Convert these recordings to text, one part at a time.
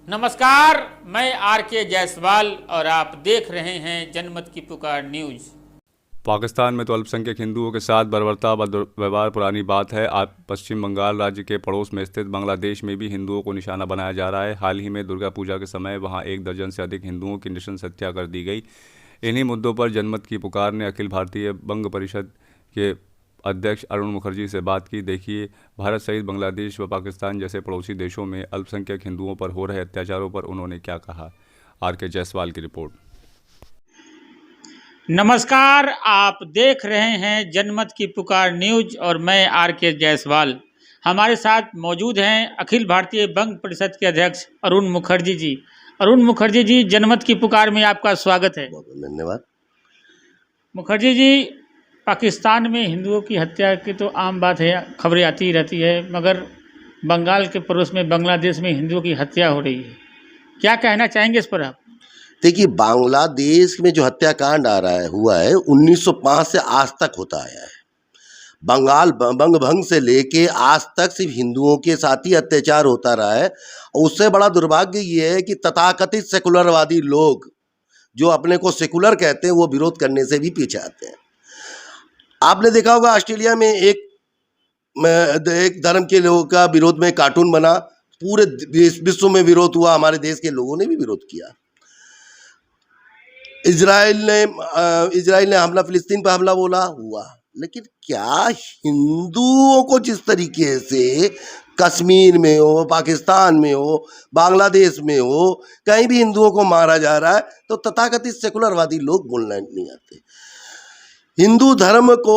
नमस्कार, मैं आर के जायसवाल और आप देख रहे हैं जनमत की पुकार न्यूज। पाकिस्तान में तो अल्पसंख्यक हिंदुओं के साथ बर्बरता व्यवहार पुरानी बात है। आज पश्चिम बंगाल राज्य के पड़ोस में स्थित बांग्लादेश में भी हिंदुओं को निशाना बनाया जा रहा है। हाल ही में दुर्गा पूजा के समय वहां 1 दर्जन से अधिक हिंदुओं की नृशंस हत्या कर दी गई। इन्हीं मुद्दों पर जनमत की पुकार ने अखिल भारतीय बंग परिषद के अध्यक्ष अरुण मुखर्जी से बात की। देखिए, भारत सहित बांग्लादेश व पाकिस्तान जैसे पड़ोसी देशों में अल्पसंख्यक हिंदुओं पर हो रहे अत्याचारों पर उन्होंने क्या कहा। आर के जायसवाल की रिपोर्ट। नमस्कार, आप देख रहे हैं जनमत की पुकार न्यूज और मैं आर के जायसवाल। हमारे साथ मौजूद हैं अखिल भारतीय बंग परिषद के अध्यक्ष अरुण मुखर्जी जी। अरुण मुखर्जी जी, जनमत की पुकार में आपका स्वागत है। बहुत धन्यवाद। मुखर्जी जी, पाकिस्तान में हिंदुओं की हत्या की तो आम बात है, खबरें आती ही रहती है, मगर बंगाल के पड़ोस में बांग्लादेश में हिंदुओं की हत्या हो रही है। क्या कहना चाहेंगे इस पर आप? देखिए, बांग्लादेश में जो हत्याकांड हुआ है 1905 से आज तक होता आया है। बंगाल बंग भंग से लेके आज तक सिर्फ हिंदुओं के साथ ही अत्याचार होता रहा है। उससे बड़ा दुर्भाग्य ये है कि तथाकथित सेकुलरवादी लोग जो अपने को सेकुलर कहते हैं वो विरोध करने से भी पीछे आते हैं। आपने देखा होगा ऑस्ट्रेलिया में एक धर्म के लोगों का विरोध में कार्टून बना, पूरे विश्व में विरोध हुआ, हमारे देश के लोगों ने भी विरोध किया। इजराइल ने हमला, फिलिस्तीन पर हमला बोला हुआ, लेकिन क्या हिंदुओं को जिस तरीके से कश्मीर में हो, पाकिस्तान में हो, बांग्लादेश में हो, कहीं भी हिंदुओं को मारा जा रहा है तो तथाकथित सेकुलरवादी लोग बोलना नहीं आते। हिंदू धर्म को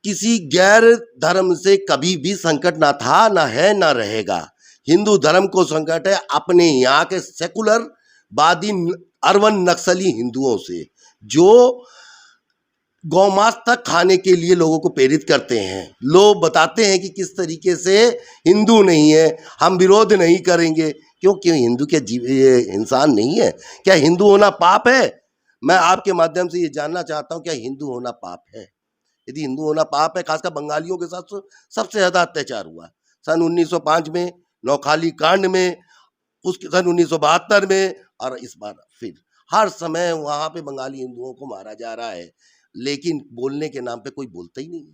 किसी गैर धर्म से कभी भी संकट ना था, ना है, ना रहेगा। हिंदू धर्म को संकट है अपने यहाँ के सेकुलर वादी अर्बन नक्सली हिंदुओं से, जो गौमांस तक खाने के लिए लोगों को प्रेरित करते हैं। लोग बताते हैं कि किस तरीके से हिंदू नहीं है, हम विरोध नहीं करेंगे। क्यों हिंदू के इंसान नहीं है? क्या हिंदू होना पाप है? मैं आपके माध्यम से ये जानना चाहता हूँ, क्या हिंदू होना पाप है? यदि हिंदू होना पाप है, खासकर बंगालियों के साथ सबसे ज़्यादा अत्याचार हुआ सन 1905 में, नौखाली कांड में, उसके सन 1972 में, और इस बार फिर हर समय वहाँ पे बंगाली हिंदुओं को मारा जा रहा है, लेकिन बोलने के नाम पे कोई बोलता ही नहीं है।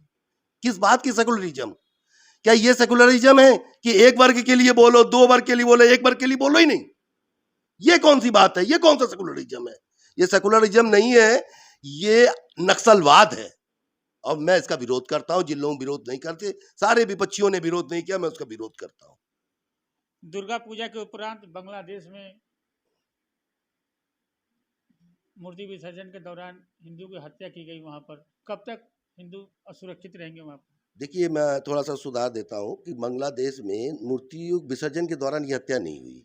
किस बात की सेकुलरिज्म? क्या ये सेकुलरिज्म है कि एक वर्ग के लिए बोलो, दो वर्ग के लिए बोलो, एक वर्ग के लिए बोलो ही नहीं? ये कौन सी बात है? ये कौन सा सेकुलरिज्म है? ये सेकुलरिज्म नहीं है, ये नक्सलवाद है, और मैं इसका विरोध करता हूं। जिन लोग विरोध नहीं करते, सारे विपक्षियों ने विरोध नहीं किया, मैं उसका विरोध करता हूं। दुर्गा पूजा के उपरांत बांग्लादेश में मूर्ति विसर्जन के दौरान हिंदू की हत्या की गई। वहां पर कब तक हिंदू असुरक्षित रहेंगे वहां पर? देखिए, मैं थोड़ा सा सुधार देता हूं कि बांग्लादेश में मूर्ति विसर्जन के दौरान ये हत्या नहीं हुई।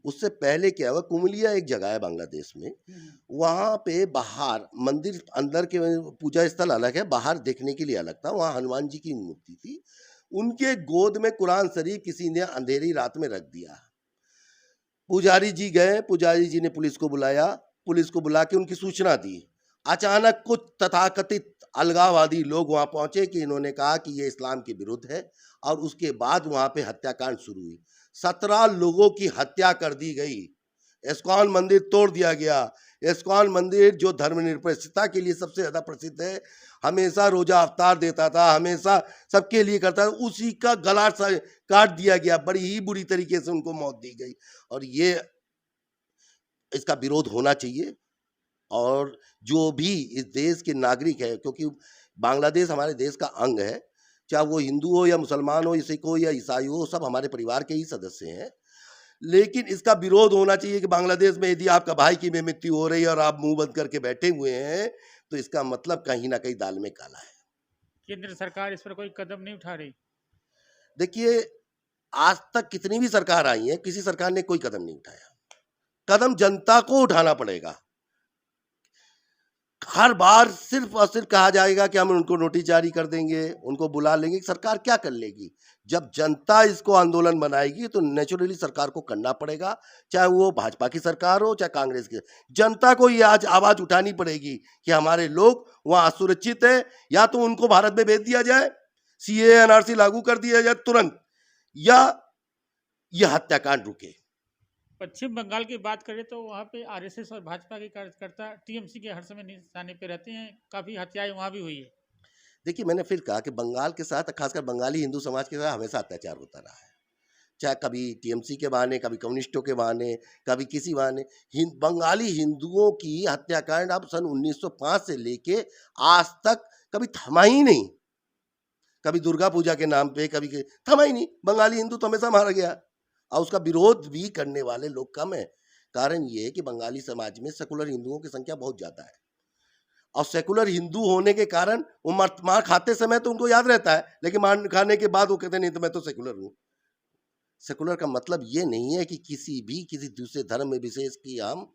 उससे पहले क्या हुआ, कुमिलिया एक जगह है बांग्लादेश में, वहाँ पे बाहर मंदिर, अंदर के पूजा स्थल अलग है, बाहर देखने के लिए अलग था। वहाँ हनुमान जी की मूर्ति थी, उनके गोद में कुरान शरीफ किसी ने अंधेरी रात में रख दिया। पुजारी जी गए, पुजारी जी ने पुलिस को बुलाया, पुलिस को बुला के उनकी सूचना दी। अचानक कुछ तथाकथित अलगाववादी लोग वहाँ पहुंचे कि इन्होंने कहा कि ये इस्लाम के विरुद्ध है, और उसके बाद वहाँ पे हत्याकांड शुरू हुई। 17 लोगों की हत्या कर दी गई। इस्कॉन मंदिर तोड़ दिया गया। इस्कॉन मंदिर जो धर्मनिरपेक्षता के लिए सबसे ज़्यादा प्रसिद्ध है, हमेशा रोजा अवतार देता था, हमेशा सबके लिए करता था, उसी का गला काट दिया गया। बड़ी ही बुरी तरीके से उनको मौत दी गई, और ये इसका विरोध होना चाहिए। और जो भी इस देश के नागरिक है, क्योंकि बांग्लादेश हमारे देश का अंग है, चाहे वो हिंदू हो या मुसलमान हो या सिख हो या ईसाई हो, सब हमारे परिवार के ही सदस्य हैं। लेकिन इसका विरोध होना चाहिए कि बांग्लादेश में यदि आपका भाई की मृत्यु हो रही है और आप मुंह बंद करके बैठे हुए हैं, तो इसका मतलब कहीं ना कहीं दाल में काला है। केंद्र सरकार इस पर कोई कदम नहीं उठा रही? देखिए, आज तक कितनी भी सरकार आई है, किसी सरकार ने कोई कदम नहीं उठाया। कदम जनता को उठाना पड़ेगा। हर बार सिर्फ और सिर्फ कहा जाएगा कि हम उनको नोटिस जारी कर देंगे, उनको बुला लेंगे। सरकार क्या कर लेगी? जब जनता इसको आंदोलन बनाएगी तो नेचुरली सरकार को करना पड़ेगा, चाहे वो भाजपा की सरकार हो चाहे कांग्रेस की। जनता को ये आज आवाज उठानी पड़ेगी कि हमारे लोग वहाँ असुरक्षित है, या तो उनको भारत में भेज दिया जाए, सीए एनआरसी लागू कर दिया जाए तुरंत, या यह हत्याकांड रुके। पश्चिम बंगाल की बात करें तो वहाँ पे आरएसएस और भाजपा के कार्यकर्ता टीएमसी के हर समय निशाने पे रहते हैं, काफ़ी हत्याएं वहाँ भी हुई है। देखिए, मैंने फिर कहा कि बंगाल के साथ, खासकर बंगाली हिंदू समाज के साथ हमेशा अत्याचार होता रहा है। चाहे कभी टीएमसी के बहाने, कभी कम्युनिस्टों के बहाने, कभी किसी बहाने। बंगाली हिंदुओं की हत्याकांड अब सन 1905 से लेके आज तक कभी थमा ही नहीं। कभी दुर्गा पूजा के नाम पे, कभी थमा ही नहीं। बंगाली हिंदू तो हमेशा मारा गया और उसका विरोध भी करने वाले लोग कम है। कारण ये है कि बंगाली समाज में सेकुलर हिंदुओं की संख्या बहुत ज़्यादा है और सेकुलर हिंदू होने के कारण वो मार खाते समय तो उनको याद रहता है, लेकिन मार खाने के बाद वो कहते हैं नहीं तो मैं तो सेकुलर हूँ। सेकुलर का मतलब ये नहीं है कि किसी दूसरे धर्म में विशेष की हम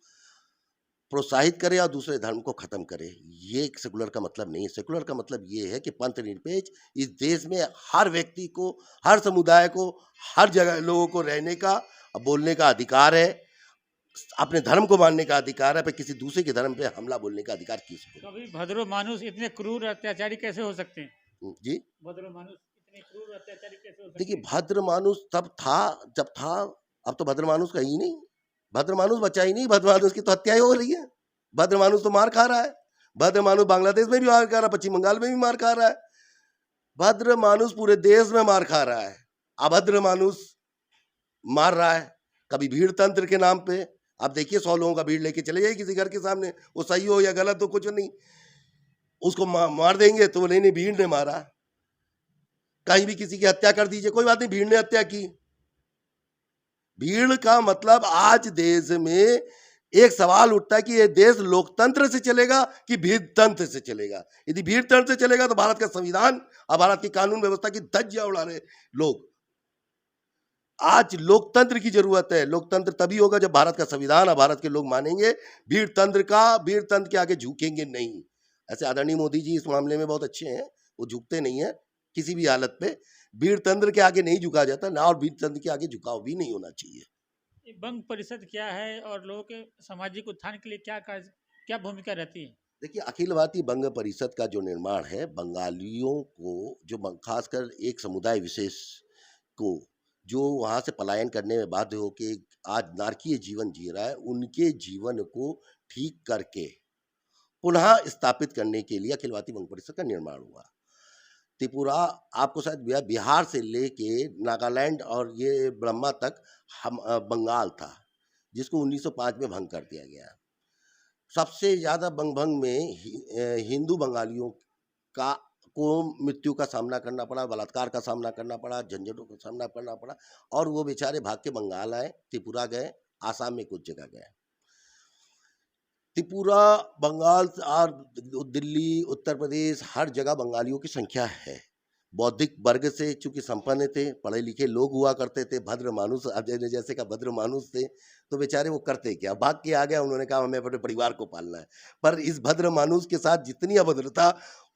प्रोत्साहित करें और दूसरे धर्म को खत्म करें। ये एक सेकुलर का मतलब नहीं है। सेकुलर का मतलब ये है कि पंथ निरपेक्ष इस देश में हर व्यक्ति को, हर समुदाय को, हर जगह लोगों को रहने का और बोलने का अधिकार है। अपने धर्म को मानने का अधिकार है, पर किसी दूसरे के धर्म पे हमला बोलने का अधिकार किसको? कभी भद्रो मानुस इतने क्रूर अत्याचारी कैसे हो सकते हैं? जी, भद्रो मानुस इतने क्रूर अत्याचारी कैसे हो सकते देखिए, हैं? भद्र मानुस तब था जब था। अब तो भद्र मानुस कहीं नहीं। भद्र मानुस बचा ही नहीं। भद्र मानुस की तो हत्या ही हो रही है। भद्र मानुस तो मार खा रहा है। भद्र मानुस बांग्लादेश में भी मार खा रहा है, पश्चिम बंगाल में भी मार खा रहा है। भद्र मानुस पूरे देश में मार खा रहा है। अभद्र मानुस मार रहा है, कभी भीड़ तंत्र के नाम पे। आप देखिए, 100 लोगों का भीड़ लेके चले जाइए किसी घर के सामने, वो सही हो या गलत हो कुछ नहीं, उसको मार देंगे तो वो नहीं भीड़ ने मारा। कहीं भी किसी की हत्या कर दीजिए, कोई बात नहीं, भीड़ ने हत्या की। भीड़ का मतलब आज देश में एक सवाल उठता है कि ये देश लोकतंत्र से चलेगा कि भीड़ तंत्र से चलेगा। यदि भीड़ तंत्र से चलेगा तो भारत का संविधान और भारत की कानून व्यवस्था की धज्जियां उड़ा रहे लोग। आज लोकतंत्र की जरूरत है। लोकतंत्र तभी होगा जब भारत का संविधान और भारत के लोग मानेंगे। भीड़ तंत्र के आगे झुकेंगे नहीं। ऐसे आदरणीय मोदी जी इस मामले में बहुत अच्छे हैं, वो झुकते नहीं है किसी भी हालत पे। भीड़ तंत्र के आगे नहीं झुका जाता ना, और भीड़ तंत्र के आगे झुकाव भी नहीं होना चाहिए। ये बंग परिषद क्या है और लोगों के सामाजिक उत्थान के लिए क्या भूमिका रहती है? देखिए, अखिल भारतीय बंग परिषद का जो निर्माण है, बंगालियों को, जो खासकर एक समुदाय विशेष को, जो वहाँ से पलायन करने में बाध्य होके आज नारकीय जीवन जी रहा है, उनके जीवन को ठीक करके पुनः स्थापित करने के लिए अखिल भारतीय बंग परिषद का निर्माण हुआ। त्रिपुरा, आपको शायद बिहार से लेके नागालैंड और ये ब्रह्मा तक हम बंगाल था, जिसको 1905 में भंग कर दिया गया। सबसे ज़्यादा भंग में हिंदू बंगालियों का को मृत्यु का सामना करना पड़ा, बलात्कार का सामना करना पड़ा, झंझटों का सामना करना पड़ा, और वो बेचारे भाग के बंगाल आए, त्रिपुरा गए, आसाम में कुछ जगह गए। त्रिपुरा, बंगाल और दिल्ली, उत्तर प्रदेश, हर जगह बंगालियों की संख्या है। बौद्धिक वर्ग से चूंकि संपन्न थे, पढ़े लिखे लोग हुआ करते थे, भद्र मानुस, अब जैसे का भद्र मानुस थे, तो बेचारे वो करते क्या, भाग के आ गया। उन्होंने कहा हमें अपने परिवार को पालना है। पर इस भद्र मानुस के साथ जितनी अभद्रता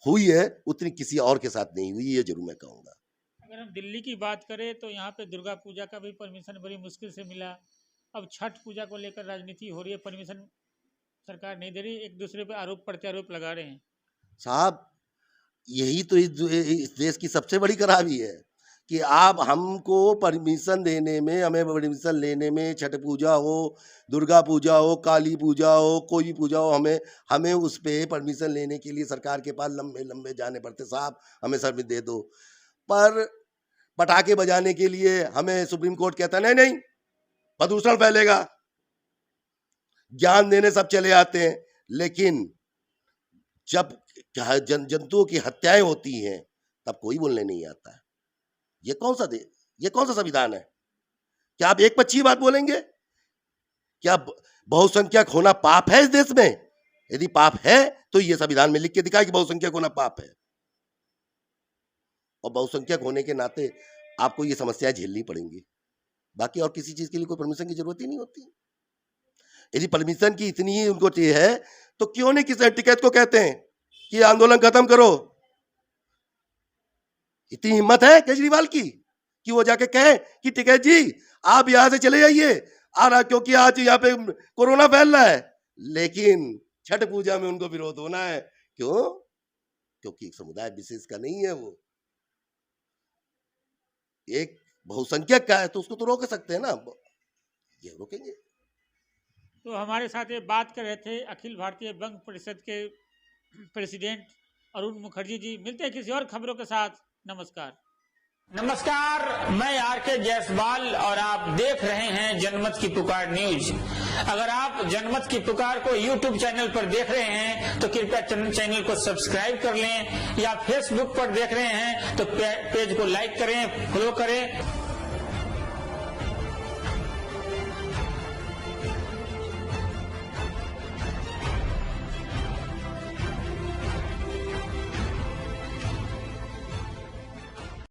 हुई है उतनी किसी और के साथ नहीं हुई, ये जरूर मैं कहूँगा। अगर हम दिल्ली की बात करें तो यहाँ पे दुर्गा पूजा का भी परमिशन बड़ी मुश्किल से मिला। अब छठ पूजा को लेकर राजनीति हो रही है, परमिशन सरकार नहीं दे रही, एक दूसरे पे आरोप प्रत्यारोप लगा रहे हैं। साहब, यही तो इस देश की सबसे बड़ी खराबी है कि आप हमको परमिशन देने में, हमें परमिशन लेने में, छठ पूजा हो, दुर्गा पूजा हो, काली पूजा हो, कोई भी पूजा हो, हमें उस पे परमिशन लेने के लिए सरकार के पास लंबे लंबे जाने पड़ते। साहब, हमें सर्विस दे दो। पर पटाखे बजाने के लिए हमें सुप्रीम कोर्ट कहता नहीं नहीं, प्रदूषण फैलेगा। ज्ञान देने सब चले आते हैं, लेकिन जब जंतुओं की हत्याएं होती हैं तब कोई बोलने नहीं आता है। ये कौन सा संविधान है? क्या आप एक पक्षीय बात बोलेंगे? क्या बहुसंख्यक होना पाप है इस देश में? यदि पाप है तो ये संविधान में लिख के दिखाए कि बहुसंख्यक होना पाप है, और बहुसंख्यक होने के नाते आपको ये समस्याएं झेलनी पड़ेंगी। बाकी और किसी चीज के लिए कोई परमिशन की जरूरत ही नहीं होती। यदि परमिशन की इतनी ही उनको चाहिए है तो क्यों नहीं किसी टिकैत को कहते हैं कि आंदोलन खत्म करो? इतनी हिम्मत है केजरीवाल की कि वो जाके कहे कि टिकैत जी आप यहां से चले जाइए, क्योंकि आज यहाँ पे कोरोना फैल रहा है। लेकिन छठ पूजा में उनको विरोध होना है। क्यों? क्योंकि एक समुदाय विशेष का नहीं है, वो एक बहुसंख्यक का है, तो उसको तो रोक सकते हैं ना। ये रोकेंगे? तो हमारे साथ ये बात कर रहे थे अखिल भारतीय बंग परिषद के प्रेसिडेंट अरुण मुखर्जी जी। मिलते हैं किसी और खबरों के साथ। नमस्कार। नमस्कार, मैं आरके जायसवाल और आप देख रहे हैं जनमत की पुकार न्यूज। अगर आप जनमत की पुकार को यूट्यूब चैनल पर देख रहे हैं तो कृपया चैनल को सब्सक्राइब कर लें, या फेसबुक पर देख रहे हैं तो पेज को लाइक करें, फॉलो करें।